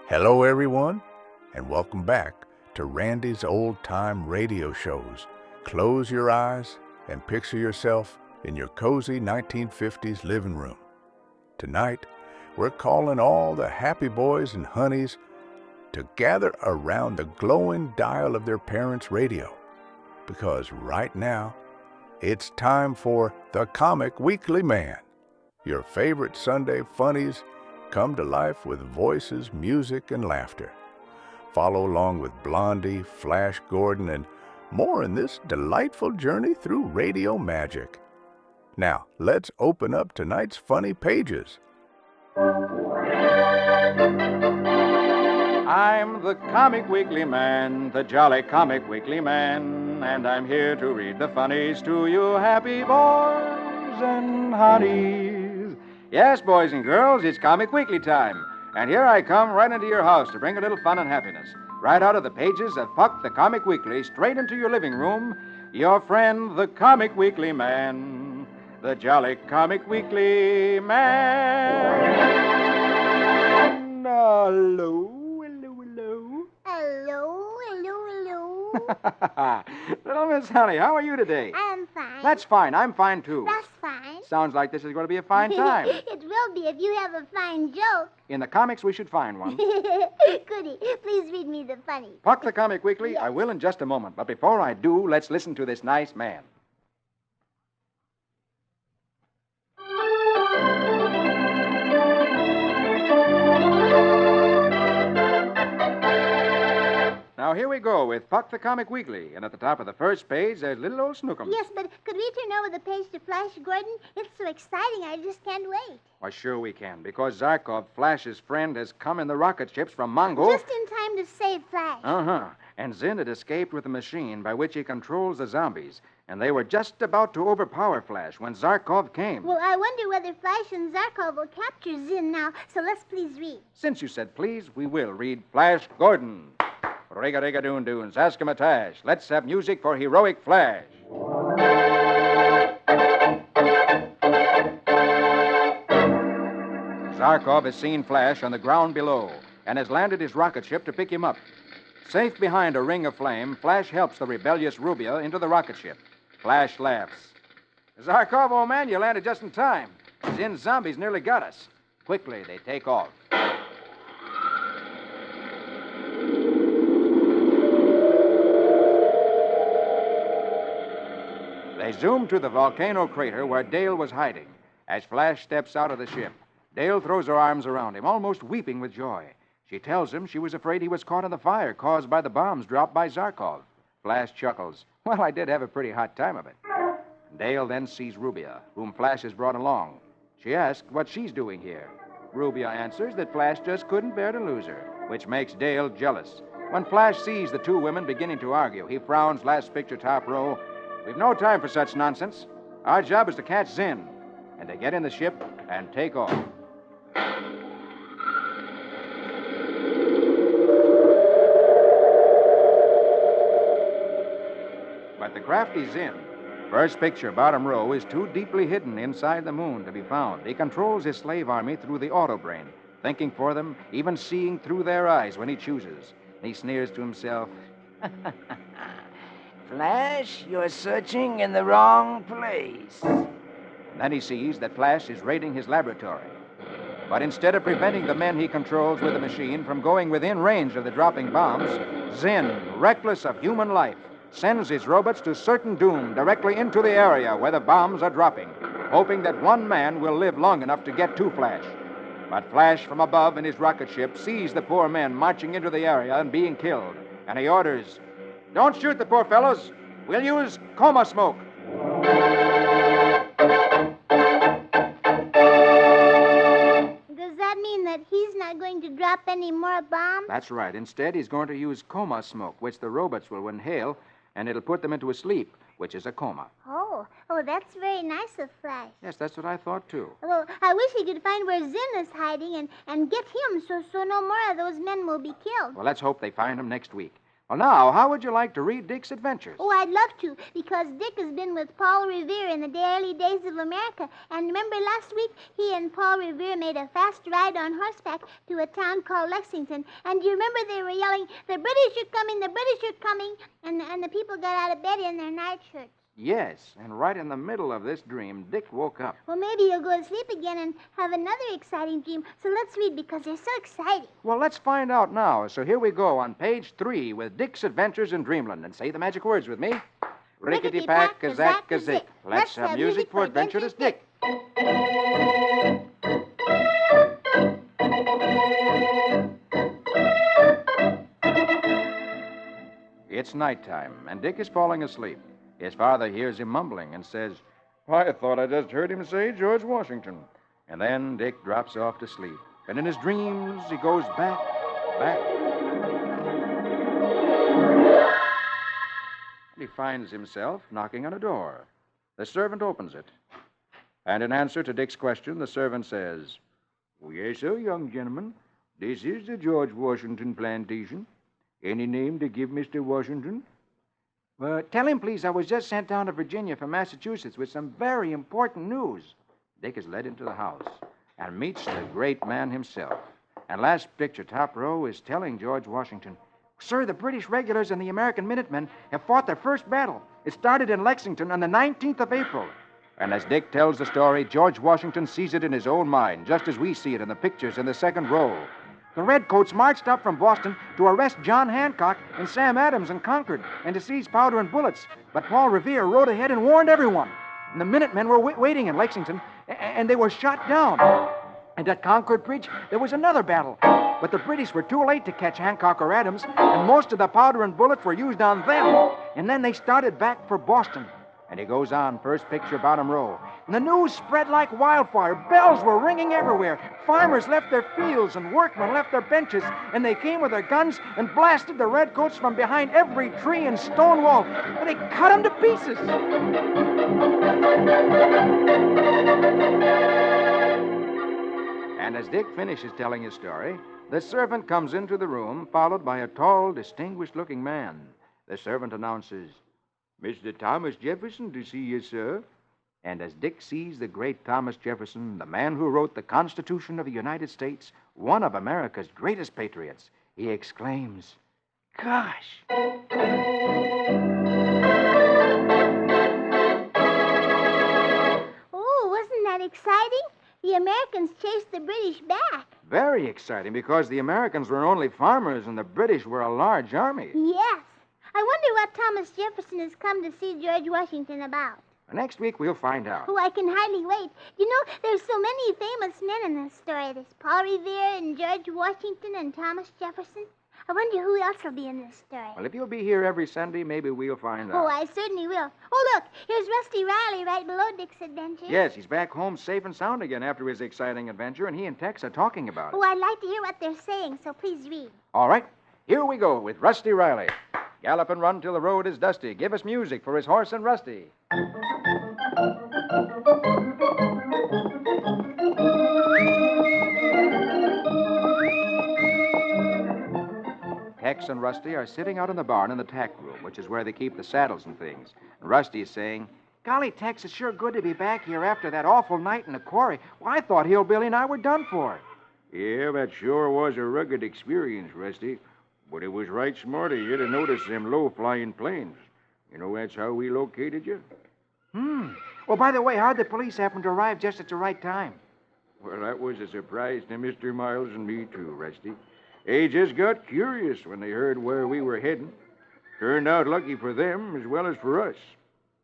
Hello, everyone, and welcome back to Randy's Old Time Radio Shows. Close your eyes and picture yourself in your cozy 1950s living room. Tonight, we're calling all the happy boys and honeys to gather around the glowing dial of their parents' radio, because right now, it's time for the Comic Weekly Man. Your favorite Sunday funnies come to life with voices, music, and laughter. Follow along with Blondie, Flash Gordon, and more in this delightful journey through radio magic. Now, let's open up tonight's funny pages. I'm the Comic Weekly Man, the jolly Comic Weekly Man, and I'm here to read the funnies to you happy boys and honeys. Yes, boys and girls, it's Comic Weekly time, and here I come right into your house to bring a little fun and happiness. Right out of the pages of Puck the Comic Weekly, straight into your living room, your friend, the Comic Weekly Man, the jolly Comic Weekly Man. Hello. Little Miss Honey, how are you today? I'm fine. That's fine. I'm fine, too. That's fine. Sounds like this is going to be a fine time. It will be if you have a fine joke. In the comics, we should find one. Goody, please read me the funny. Puck the Comic Weekly, Yes. I will in just a moment. But before I do, let's listen to this nice man. Now, here we go with Puck the Comic Weekly. And at the top of the first page, there's little old Snookum. Yes, but could we turn over the page to Flash Gordon? It's so exciting, I just can't wait. Why, sure we can, because Zarkov, Flash's friend, has come in the rocket ships from Mongo. Just in time to save Flash. Uh-huh. And Zinn had escaped with the machine by which he controls the zombies. And they were just about to overpower Flash when Zarkov came. Well, I wonder whether Flash and Zarkov will capture Zinn now, so let's please read. Since you said please, we will read Flash Gordon. Riga-riga-doon-doon, Zaskamatash. Let's have music for heroic Flash. Zarkov has seen Flash on the ground below and has landed his rocket ship to pick him up. Safe behind a ring of flame, Flash helps the rebellious Rubia into the rocket ship. Flash laughs. Zarkov, old man, you landed just in time. Zinn's zombies nearly got us. Quickly, they take off. They zoom to the volcano crater where Dale was hiding. As Flash steps out of the ship, Dale throws her arms around him, almost weeping with joy. She tells him she was afraid he was caught in the fire caused by the bombs dropped by Zarkov. Flash chuckles. Well, I did have a pretty hot time of it. Dale then sees Rubia, whom Flash has brought along. She asks what she's doing here. Rubia answers that Flash just couldn't bear to lose her, which makes Dale jealous. When Flash sees the two women beginning to argue, he frowns, last picture top row. We've no time for such nonsense. Our job is to catch Zinn. And they get in the ship and take off. But the crafty Zinn, first picture, bottom row, is too deeply hidden inside the moon to be found. He controls his slave army through the auto-brain, thinking for them, even seeing through their eyes when he chooses. He sneers to himself. Flash, you're searching in the wrong place. Then he sees that Flash is raiding his laboratory. But instead of preventing the men he controls with the machine from going within range of the dropping bombs, Zinn, reckless of human life, sends his robots to certain doom directly into the area where the bombs are dropping, hoping that one man will live long enough to get to Flash. But Flash from above in his rocket ship sees the poor men marching into the area and being killed, and he orders, "Don't shoot the poor fellows. We'll use coma smoke." Does that mean that he's not going to drop any more bombs? That's right. Instead, he's going to use coma smoke, which the robots will inhale, and it'll put them into a sleep, which is a coma. Oh, that's very nice of Flash. Yes, that's what I thought, too. Well, I wish he could find where Zinn is hiding and get him so no more of those men will be killed. Well, let's hope they find him next week. Well, now, how would you like to read Dick's adventures? Oh, I'd love to, because Dick has been with Paul Revere in the early days of America. And remember last week, he and Paul Revere made a fast ride on horseback to a town called Lexington. And do you remember they were yelling, "The British are coming, the British are coming," and the people got out of bed in their nightshirts. Yes, and right in the middle of this dream, Dick woke up. Well, maybe he'll go to sleep again and have another exciting dream. So let's read, because they're so exciting. Well, let's find out now. So here we go on page 3 with Dick's Adventures in Dreamland. And say the magic words with me. Rickety-pack, kazak, kazik. Let's have music for Adventurous Dick. It's nighttime, and Dick is falling asleep. His father hears him mumbling and says, "I thought I just heard him say George Washington." And then Dick drops off to sleep. And in his dreams, he goes back. And he finds himself knocking on a door. The servant opens it. And in answer to Dick's question, the servant says, "Oh, yes, sir, young gentleman. This is the George Washington plantation. Any name to give Mr. Washington?" Tell him, please, I was just sent down to Virginia from Massachusetts with some very important news. Dick is led into the house and meets the great man himself. And last picture, top row, is telling George Washington, "Sir, the British regulars and the American Minutemen have fought their first battle. It started in Lexington on the 19th of April. And as Dick tells the story, George Washington sees it in his own mind, just as we see it in the pictures in the second row. The Redcoats marched up from Boston to arrest John Hancock and Sam Adams in Concord and to seize powder and bullets. But Paul Revere rode ahead and warned everyone. And the Minutemen were waiting in Lexington, and they were shot down. And at Concord Bridge, there was another battle. But the British were too late to catch Hancock or Adams, and most of the powder and bullets were used on them. And then they started back for Boston." And he goes on, first picture, bottom row. And the news spread like wildfire. Bells were ringing everywhere. Farmers left their fields and workmen left their benches, and they came with their guns and blasted the Redcoats from behind every tree and stone wall. And they cut them to pieces. And as Dick finishes telling his story, the servant comes into the room, followed by a tall, distinguished-looking man. The servant announces, "Mr. Thomas Jefferson to see you, sir." And as Dick sees the great Thomas Jefferson, the man who wrote the Constitution of the United States, one of America's greatest patriots, he exclaims, "Gosh!" Oh, wasn't that exciting? The Americans chased the British back. Very exciting, because the Americans were only farmers and the British were a large army. Yes. I wonder what Thomas Jefferson has come to see George Washington about. Next week, we'll find out. Oh, I can hardly wait. You know, there's so many famous men in this story. There's Paul Revere and George Washington and Thomas Jefferson. I wonder who else will be in this story. Well, if you'll be here every Sunday, maybe we'll find out. Oh, I certainly will. Oh, look, here's Rusty Riley right below Dick's adventure. Yes, he's back home safe and sound again after his exciting adventure, and he and Tex are talking about it. Oh, I'd like to hear what they're saying, so please read. All right, here we go with Rusty Riley. Gallop and run till the road is dusty. Give us music for his horse and Rusty. Tex and Rusty are sitting out in the barn in the tack room, which is where they keep the saddles and things. And Rusty is saying, "Golly, Tex, it's sure good to be back here after that awful night in the quarry. Well, I thought Hillbilly and I were done for." Yeah, that sure was a rugged experience, Rusty. But it was right smart of you to notice them low-flying planes. You know, that's how we located you. Well, by the way, how'd the police happen to arrive just at the right time? Well, that was a surprise to Mr. Miles and me, too, Rusty. They just got curious when they heard where we were heading. Turned out lucky for them as well as for us.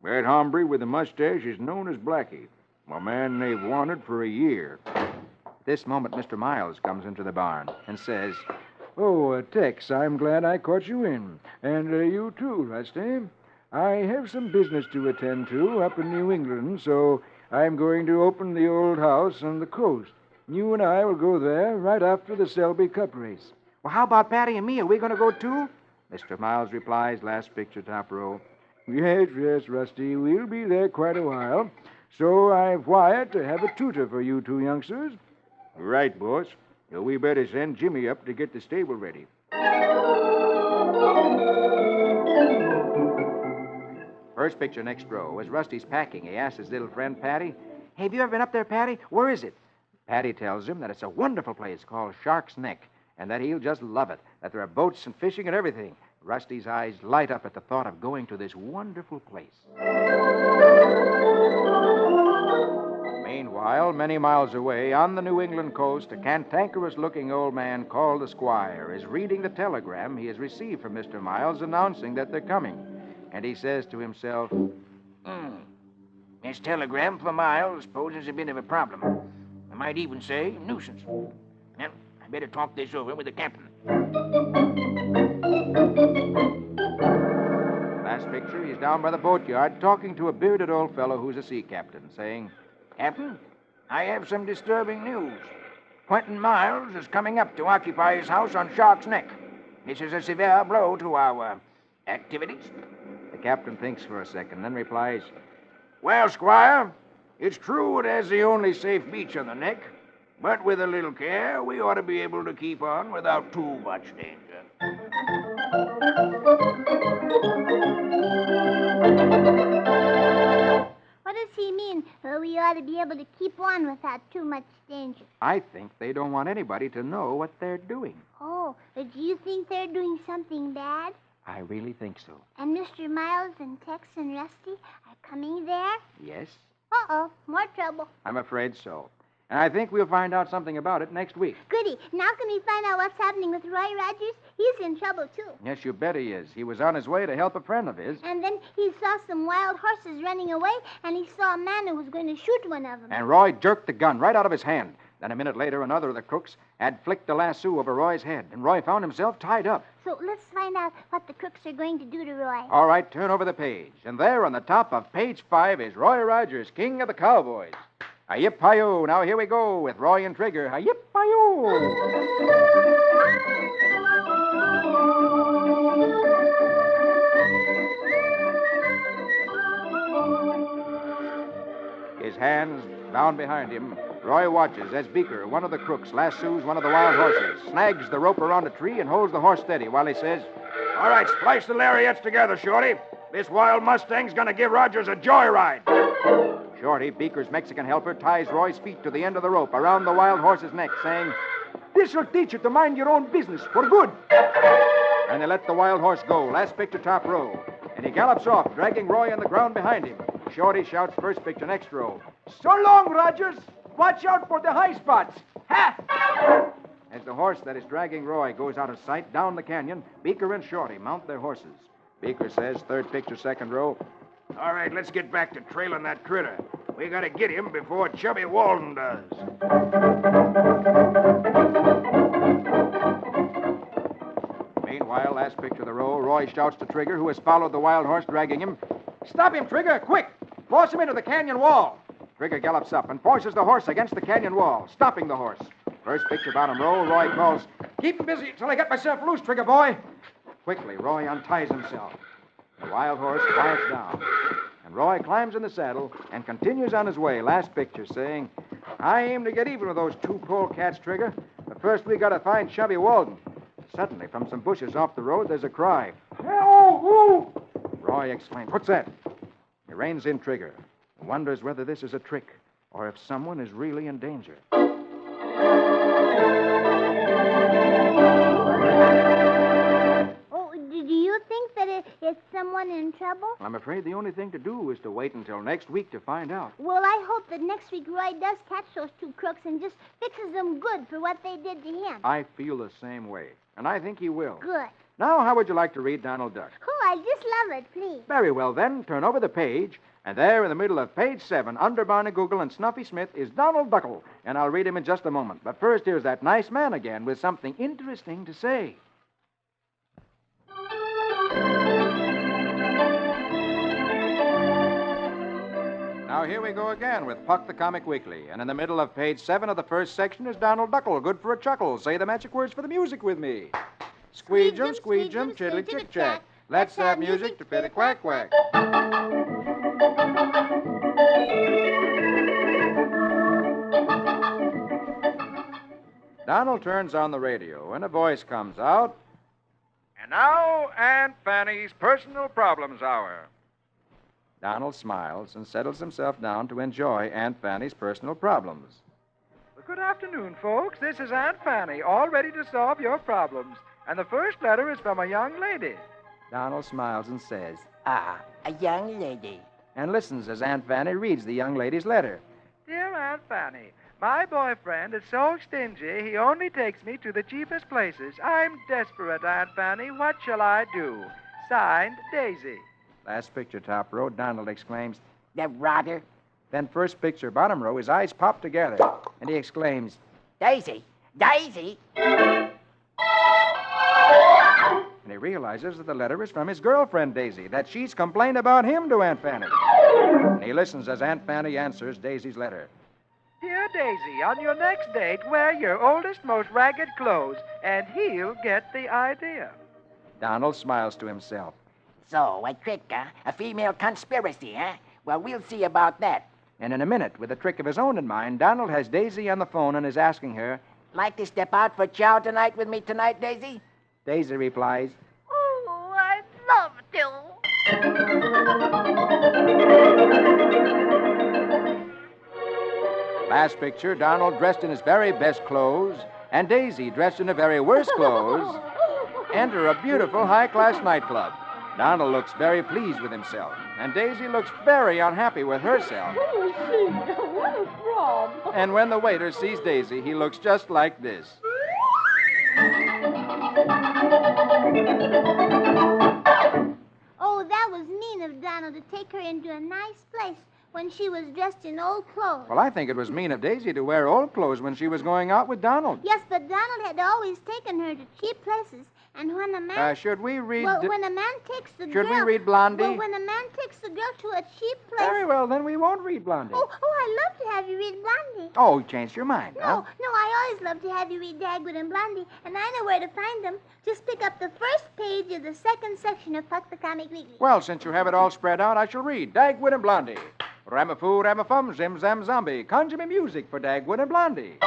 That hombre with the mustache is known as Blackie, a man they've wanted for a year. At this moment, Mr. Miles comes into the barn and says, "Oh, Tex, I'm glad I caught you in. And you too, Rusty. I have some business to attend to up in New England, so I'm going to open the old house on the coast. You and I will go there right after the Selby Cup race." "Well, how about Patty and me? Are we going to go too?" Mr. Miles replies, last picture, top row. Yes, Rusty, we'll be there quite a while. So I've wired to have a tutor for you two youngsters." Right, boss. So we better send Jimmy up to get the stable ready. First picture next row. As Rusty's packing, he asks his little friend, Patty, "Hey, have you ever been up there, Patty? Where is it?" Patty tells him that it's a wonderful place called Shark's Neck, and that he'll just love it, that there are boats and fishing and everything. Rusty's eyes light up at the thought of going to this wonderful place. Meanwhile, many miles away, on the New England coast, a cantankerous-looking old man called the Squire is reading the telegram he has received from Mr. Miles announcing that they're coming. And he says to himself, This telegram for Miles poses a bit of a problem. I might even say nuisance. Well, I better talk this over with the captain. Last picture, he's down by the boatyard talking to a bearded old fellow who's a sea captain, saying, Captain, I have some disturbing news. Quentin Miles is coming up to occupy his house on Shark's Neck. This is a severe blow to our activities. The captain thinks for a second, then replies, Well, Squire, it's true it has the only safe beach on the neck, but with a little care, we ought to be able to keep on without too much danger. What does he mean? We ought to be able to keep on without too much danger. I think they don't want anybody to know what they're doing. Oh, do you think they're doing something bad? I really think so. And Mr. Miles and Tex and Rusty are coming there? Yes? Uh-oh, more trouble. I'm afraid so. And I think we'll find out something about it next week. Goody. Now can we find out what's happening with Roy Rogers? He's in trouble, too. Yes, you bet he is. He was on his way to help a friend of his. And then he saw some wild horses running away, and he saw a man who was going to shoot one of them. And Roy jerked the gun right out of his hand. Then a minute later, another of the crooks had flicked a lasso over Roy's head, and Roy found himself tied up. So let's find out what the crooks are going to do to Roy. All right, turn over the page. And there on the top of page 5 is Roy Rogers, king of the cowboys. Hi-yip-hi-yo. Now here we go with Roy and Trigger. Hi-yip-hi-yo. His hands bound behind him, Roy watches as Beaker, one of the crooks, lassos one of the wild horses, snags the rope around a tree and holds the horse steady while he says, All right, splice the lariats together, Shorty. This wild Mustang's gonna give Rogers a joyride. Shorty, Beaker's Mexican helper, ties Roy's feet to the end of the rope around the wild horse's neck, saying, This'll teach you to mind your own business for good. And they let the wild horse go, last picture top row. And he gallops off, dragging Roy on the ground behind him. Shorty shouts first picture next row. So long, Rogers. Watch out for the high spots. Ha! As the horse that is dragging Roy goes out of sight down the canyon, Beaker and Shorty mount their horses. Beaker says, third picture, second row, All right, let's get back to trailing that critter. We gotta get him before Chubby Walden does. Meanwhile, last picture of the row, Roy shouts to Trigger, who has followed the wild horse, dragging him. Stop him, Trigger, quick! Force him into the canyon wall. Trigger gallops up and forces the horse against the canyon wall, stopping the horse. First picture, bottom row, Roy calls, Keep him busy till I get myself loose, Trigger boy. Quickly, Roy unties himself. The wild horse quiets down. And Roy climbs in the saddle and continues on his way, last picture, saying, I aim to get even with those two polecats, Trigger. But first we gotta find Chubby Walden. Suddenly, from some bushes off the road, there's a cry. Oh, oh! Roy exclaims, What's that? He reins in Trigger and wonders whether this is a trick or if someone is really in danger. Oh, do you think that it's someone in trouble? I'm afraid the only thing to do is to wait until next week to find out. Well, I hope that next week Roy does catch those two crooks and just fixes them good for what they did to him. I feel the same way, and I think he will. Good. Now, how would you like to read Donald Duck? Oh, I just love it, please. Very well, then, turn over the page, and there in the middle of page 7, under Barney Google and Snuffy Smith, is Donald Duckle, and I'll read him in just a moment. But first, here's that nice man again with something interesting to say. Now, here we go again with Puck the Comic Weekly, and in the middle of page 7 of the first section is Donald Duckle, good for a chuckle. Say the magic words for the music with me. Squeege 'em, chiddly chick chack. Let's have music to fit a quack quack. Donald turns on the radio, and a voice comes out. And now, Aunt Fanny's Personal Problems Hour. Donald smiles and settles himself down to enjoy Aunt Fanny's personal problems. Good afternoon, folks. This is Aunt Fanny, all ready to solve your problems. And the first letter is from a young lady. Donald smiles and says, Ah, a young lady. and listens as Aunt Fanny reads the young lady's letter. Dear Aunt Fanny, my boyfriend is so stingy, he only takes me to the cheapest places. I'm desperate, Aunt Fanny. What shall I do? Signed, Daisy. Last picture, top row, Donald exclaims. The rotter. Then first picture, bottom row, his eyes pop together, and he exclaims, Daisy. Daisy. and he realizes that the letter is from his girlfriend, Daisy, that she's complained about him to Aunt Fanny. And he listens as Aunt Fanny answers Daisy's letter. Dear Daisy, on your next date, wear your oldest, most ragged clothes, and he'll get the idea. Donald smiles to himself. So, a trick, huh? A female conspiracy, huh? Well, we'll see about that. And in a minute, with a trick of his own in mind, Donald has Daisy on the phone and is asking her. Like to step out for chow tonight with me tonight, Daisy? Daisy replies, Oh, I'd love to. Last picture, Donald dressed in his very best clothes, and Daisy dressed in her very worst clothes, enter a beautiful high-class nightclub. Donald looks very pleased with himself, and Daisy looks very unhappy with herself. Oh, Sheila, what a throb. And when the waiter sees Daisy, he looks just like this. Oh, that was mean of Donald to take her into a nice place when she was dressed in old clothes. Well, I think it was mean of Daisy to wear old clothes when she was going out with Donald. Yes, but Donald had always taken her to cheap places. And when a man... Should we read... Well, when a man takes the girl... Should we read Blondie? Well, when a man takes the girl to a cheap place... Very well, then we won't read Blondie. Oh, I'd love to have you read Blondie. Oh, you changed your mind, huh? No, I always love to have you read Dagwood and Blondie, and I know where to find them. Just pick up the first page of the second section of Puck the Comic Weekly. Well, since you have it all spread out, I shall read Dagwood and Blondie. Ramafoo, Ramafum, Zim Zam Zombie. Conjure me music for Dagwood and Blondie.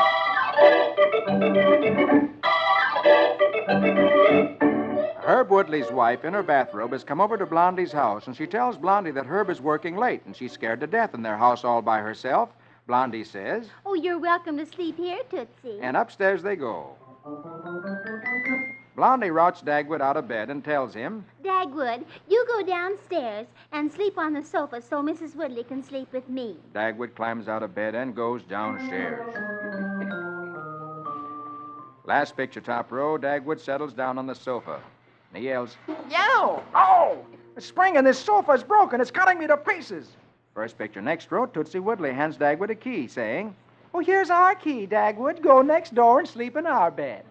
Herb Woodley's wife, in her bathrobe, has come over to Blondie's house, and she tells Blondie that Herb is working late, and she's scared to death in their house all by herself. Blondie says, Oh, you're welcome to sleep here, Tootsie. and upstairs they go. Blondie routs Dagwood out of bed and tells him, Dagwood, you go downstairs and sleep on the sofa so Mrs. Woodley can sleep with me. Dagwood climbs out of bed and goes downstairs. Last picture, top row, Dagwood settles down on the sofa. And he yells, Yo! Oh! The spring in this sofa is broken. It's cutting me to pieces. First picture, next row, Tootsie Woodley hands Dagwood a key, saying, Oh, here's our key, Dagwood. Go next door and sleep in our bed.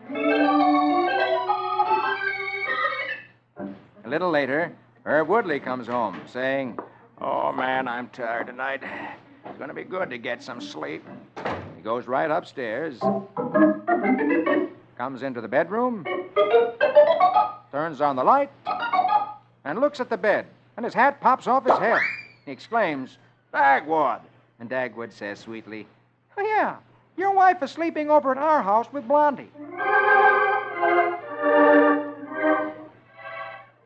A little later, Herb Woodley comes home, saying, Oh, man, I'm tired tonight. It's going to be good to get some sleep. He goes right upstairs, comes into the bedroom, turns on the light, and looks at the bed, and his hat pops off his head. He exclaims, Dagwood! and Dagwood says sweetly, Oh, yeah, your wife is sleeping over at our house with Blondie.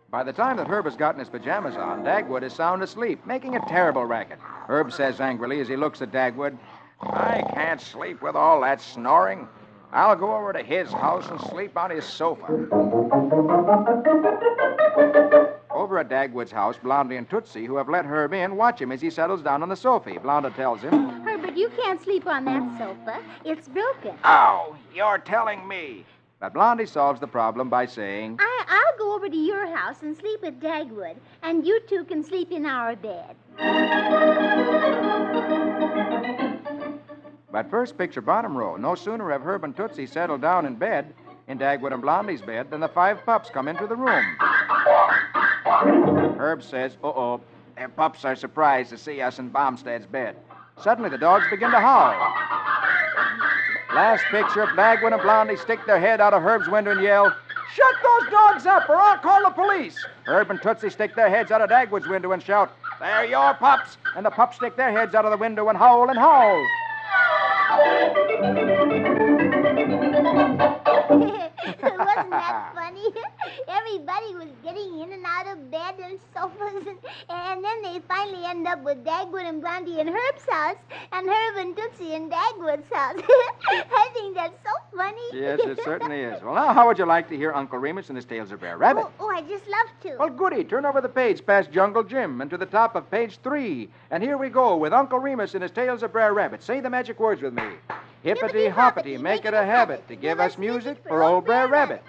By the time that Herb has gotten his pajamas on, Dagwood is sound asleep, making a terrible racket. Herb says angrily as he looks at Dagwood, I can't sleep with all that snoring. I'll go over to his house and sleep on his sofa. Over at Dagwood's house, Blondie and Tootsie, who have let Herb in, watch him as he settles down on the sofa. Blondie tells him, Herbert, you can't sleep on that sofa. It's broken. Oh, you're telling me. But Blondie solves the problem by saying, I'll go over to your house and sleep with Dagwood, and you two can sleep in our bed. But first picture, bottom row. No sooner have Herb and Tootsie settled down in bed, in Dagwood and Blondie's bed, than the 5 pups come into the room. Herb says, Uh-oh, their pups are surprised to see us in Bombstead's bed. Suddenly, the dogs begin to howl. Last picture, Dagwood and Blondie stick their head out of Herb's window and yell, Shut those dogs up or I'll call the police. Herb and Tootsie stick their heads out of Dagwood's window and shout, They're your pups. And the pups stick their heads out of the window and howl and howl. Wasn't that funny? Everybody was getting in and out of bed and sofas, and then they finally end up with Dagwood and Blondie in Herb's house, and Herb and Tootsie in Dagwood's house. I think that's so funny. Yes, it certainly is. Well, now, how would you like to hear Uncle Remus and his Tales of Brer Rabbit? Oh, I just love to. Well, goody. Turn over the page past Jungle Jim and to the top of page 3. And here we go with Uncle Remus and his Tales of Brer Rabbit. Say the magic words with me. Hippity-hoppity, make it a habit to give us music for old Brer Rabbit.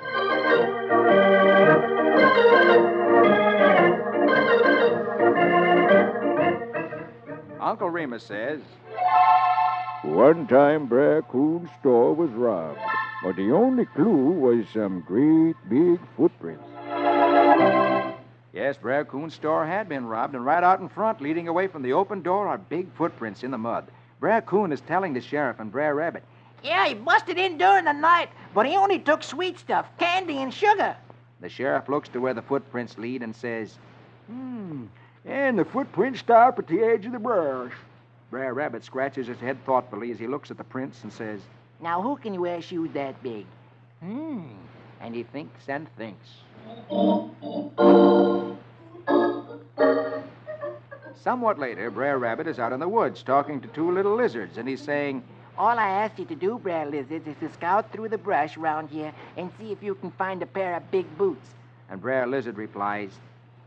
Uncle Remus says, One time, Brer Coon's store was robbed, but the only clue was some great big footprints. yes, Brer Coon's store had been robbed, and right out in front, leading away from the open door, are big footprints in the mud. Brer Coon is telling the sheriff and Brer Rabbit. Yeah, he busted in during the night, but he only took sweet stuff, candy and sugar. The sheriff looks to where the footprints lead and says, And the footprints stop at the edge of the brush. Brer Rabbit scratches his head thoughtfully as he looks at the prints and says, Now, who can wear shoes that big? and he thinks and thinks. Somewhat later, Brer Rabbit is out in the woods talking to two little lizards, and he's saying, All I ask you to do, Brer Lizards, is to scout through the brush around here and see if you can find a pair of big boots. and Brer Lizard replies,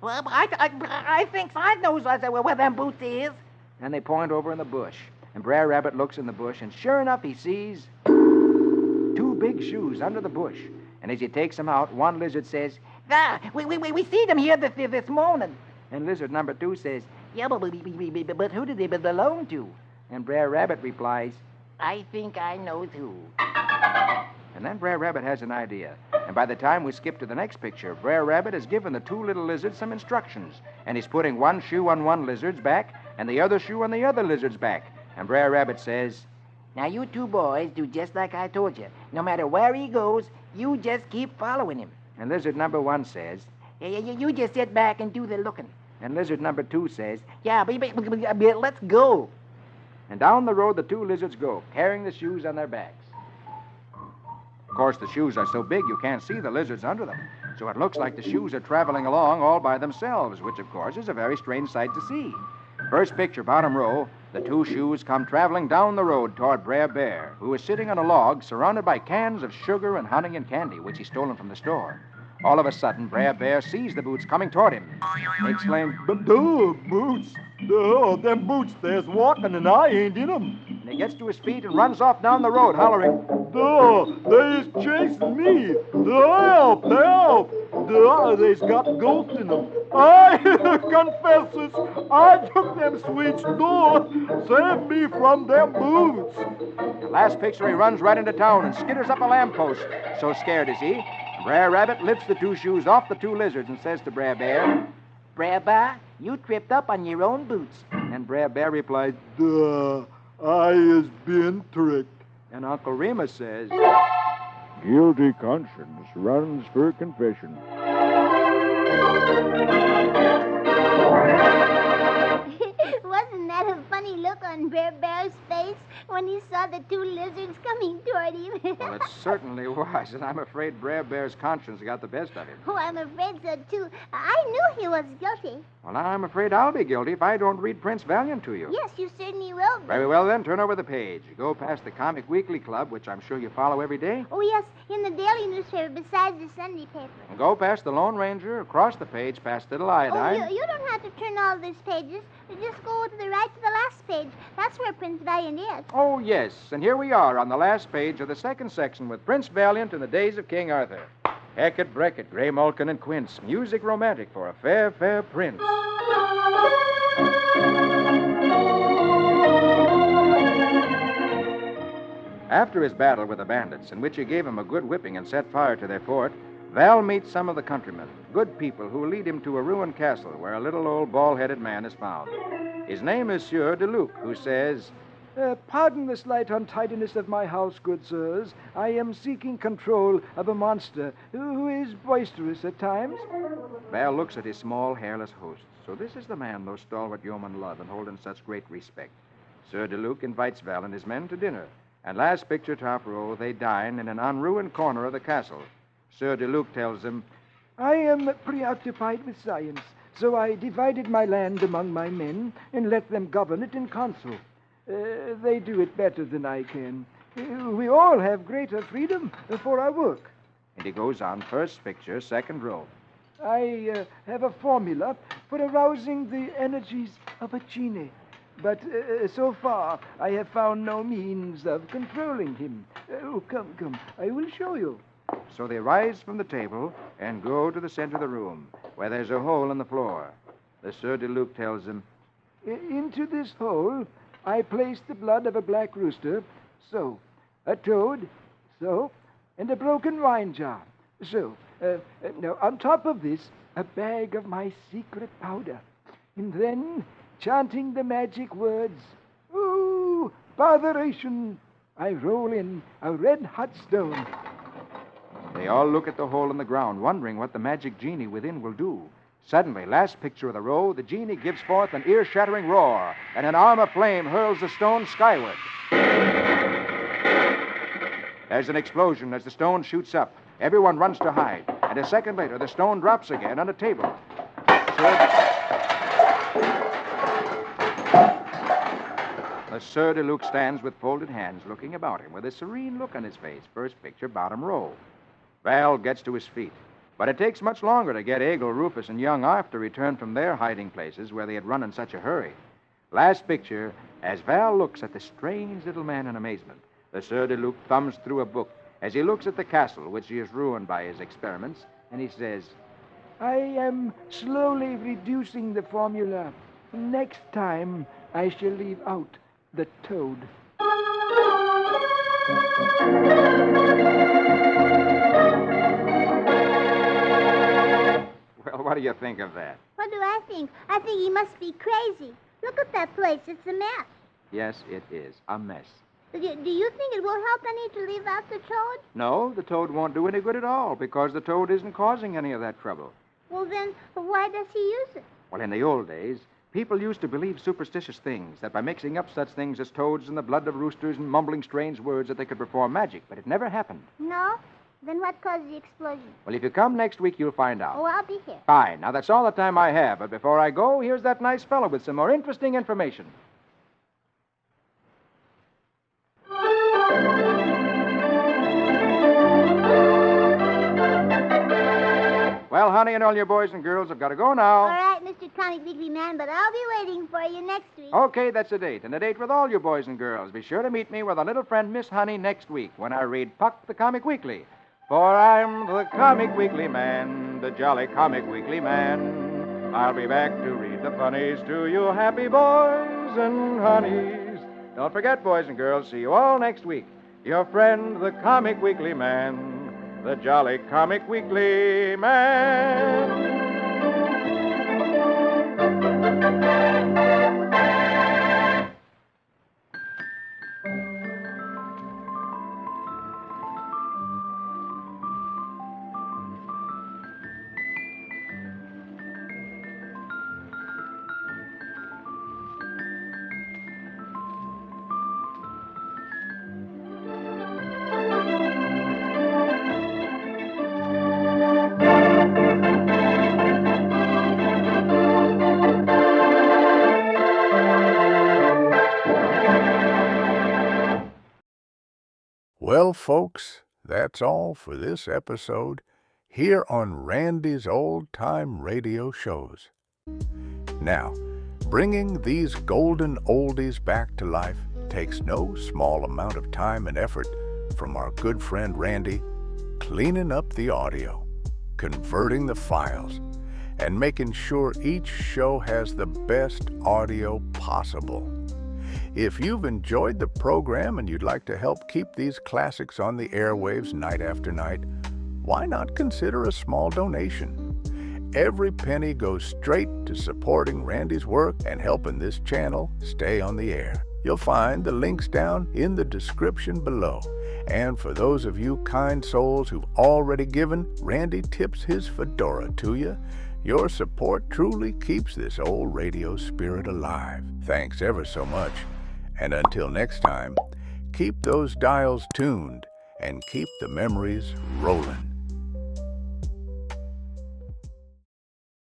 Well, I think I knows where them boots is. and they point over in the bush. And Brer Rabbit looks in the bush, and sure enough, he sees two big shoes under the bush. And as he takes them out, one lizard says, We see them here this morning. and lizard number 2 says, Yeah, but who do they belong to? and Brer Rabbit replies, I think I know who. and then Brer Rabbit has an idea. And by the time we skip to the next picture, Brer Rabbit has given the two little lizards some instructions. And he's putting one shoe on one lizard's back and the other shoe on the other lizard's back. And Brer Rabbit says, Now, you two boys do just like I told you. No matter where he goes, you just keep following him. and lizard number 1 says, You just sit back and do the looking. and lizard number 2 says, Yeah, but let's go. and down the road the two lizards go, carrying the shoes on their backs. Of course, the shoes are so big you can't see the lizards under them. So it looks like the shoes are traveling along all by themselves, which, of course, is a very strange sight to see. First picture, bottom row, the two shoes come traveling down the road toward Brer Bear, who is sitting on a log surrounded by cans of sugar and honey and candy, which he's stolen from the store. All of a sudden, Brer Bear sees the boots coming toward him. He exclaims, But duh, boots. Duh, them boots there's walking and I ain't in 'em. and he gets to his feet and runs off down the road, hollering, Duh, they's chasing me. Duh, help. Duh, they's got ghosts in 'em. I confesses, I took them sweets. Duh, save me from them boots. The last picture, he runs right into town and skitters up a lamppost. So scared is he. Brer Rabbit lifts the two shoes off the two lizards and says to Brer Bear, Brer Bear, you tripped up on your own boots. and Brer Bear replies, Duh, I has been tricked. and Uncle Remus says, Guilty conscience runs for confession. Wasn't that a funny look on Brer Bear's face when he saw the two lizards coming toward him? Well, it certainly was, and I'm afraid Brer Bear's conscience got the best of him. Oh, I'm afraid so, too. I knew he was guilty. Well, now I'm afraid I'll be guilty if I don't read Prince Valiant to you. Yes, you certainly will be. Very well, then, turn over the page. Go past the Comic Weekly Club, which I'm sure you follow every day. Oh, yes, in the daily newspaper besides the Sunday paper. And go past the Lone Ranger, across the page, past Little Oh, Iodine. you don't have to turn all these pages. You just go to the right to the last page. That's where Prince Valiant is. Oh, yes, and here we are on the last page of the second section with Prince Valiant in the days of King Arthur. Hackett, Breckett, Gray Malkin, and Quince. Music romantic for a fair, fair prince. After his battle with the bandits, in which he gave them a good whipping and set fire to their fort, Val meets some of the countrymen, good people who lead him to a ruined castle where a little old bald-headed man is found. His name is Sieur de Luc, who says, Pardon the slight untidiness of my house, good sirs. I am seeking control of a monster who is boisterous at times. Val looks at his small, hairless host. So this is the man those stalwart yeomen love and hold in such great respect. Sieur de Luc invites Val and his men to dinner. And last picture, top row, they dine in an unruined corner of the castle. Sir de Luc tells them, I am preoccupied with science, so I divided my land among my men and let them govern it in council. They do it better than I can. We all have greater freedom for our work. and he goes on, first picture, second row. I have a formula for arousing the energies of a genie. But so far, I have found no means of controlling him. Come, I will show you. So they rise from the table and go to the center of the room, where there's a hole in the floor. The Sieur de Luc tells them, Into this hole, I place the blood of a black rooster, so, a toad, so, and a broken wine jar, so. Now, on top of this, a bag of my secret powder. And then, chanting the magic words, ooh, botheration, I roll in a red-hot stone. They all look at the hole in the ground, wondering what the magic genie within will do. Suddenly, last picture of the row, the genie gives forth an ear-shattering roar, and an arm of flame hurls the stone skyward. There's an explosion as the stone shoots up. Everyone runs to hide, and a second later, the stone drops again on a table. The Sieur de Luc stands with folded hands, looking about him with a serene look on his face. First picture, bottom row. Val gets to his feet. But it takes much longer to get Eagle, Rufus, and young Arf to return from their hiding places where they had run in such a hurry. Last picture, as Val looks at the strange little man in amazement, the Sieur de Luc thumbs through a book as he looks at the castle, which he has ruined by his experiments, and he says, I am slowly reducing the formula. Next time, I shall leave out the toad. Well, what do you think of that? What do I think? I think he must be crazy. Look at that place. It's a mess. Yes, it is a mess. Do you think it will help any to leave out the toad? No, the toad won't do any good at all because the toad isn't causing any of that trouble. Well, then, why does he use it? Well, in the old days, people used to believe superstitious things, that by mixing up such things as toads and the blood of roosters and mumbling strange words that they could perform magic, but it never happened. No? Then what caused the explosion? Well, if you come next week, you'll find out. Oh, I'll be here. Fine. Now, that's all the time I have, but before I go, here's that nice fellow with some more interesting information. Well, honey, and all your boys and girls have got to go now. All right, Mr. Comic Weekly Man, but I'll be waiting for you next week. Okay, that's a date, and a date with all you boys and girls. Be sure to meet me with our little friend Miss Honey next week when I read Puck the Comic Weekly. For I'm the Comic Weekly Man, the jolly Comic Weekly Man. I'll be back to read the funnies to you happy boys and honeys. Don't forget, boys and girls, see you all next week. Your friend, the Comic Weekly Man, the jolly Comic Weekly Man. Well, folks, that's all for this episode here on Randy's Old Time Radio Shows. Now, bringing these golden oldies back to life takes no small amount of time and effort from our good friend Randy, cleaning up the audio, converting the files, and making sure each show has the best audio possible. If you've enjoyed the program and you'd like to help keep these classics on the airwaves night after night, why not consider a small donation? Every penny goes straight to supporting Randy's work and helping this channel stay on the air. You'll find the links down in the description below. And for those of you kind souls who've already given, Randy tips his fedora to you. Your support truly keeps this old radio spirit alive. Thanks ever so much. And until next time, keep those dials tuned and keep the memories rolling.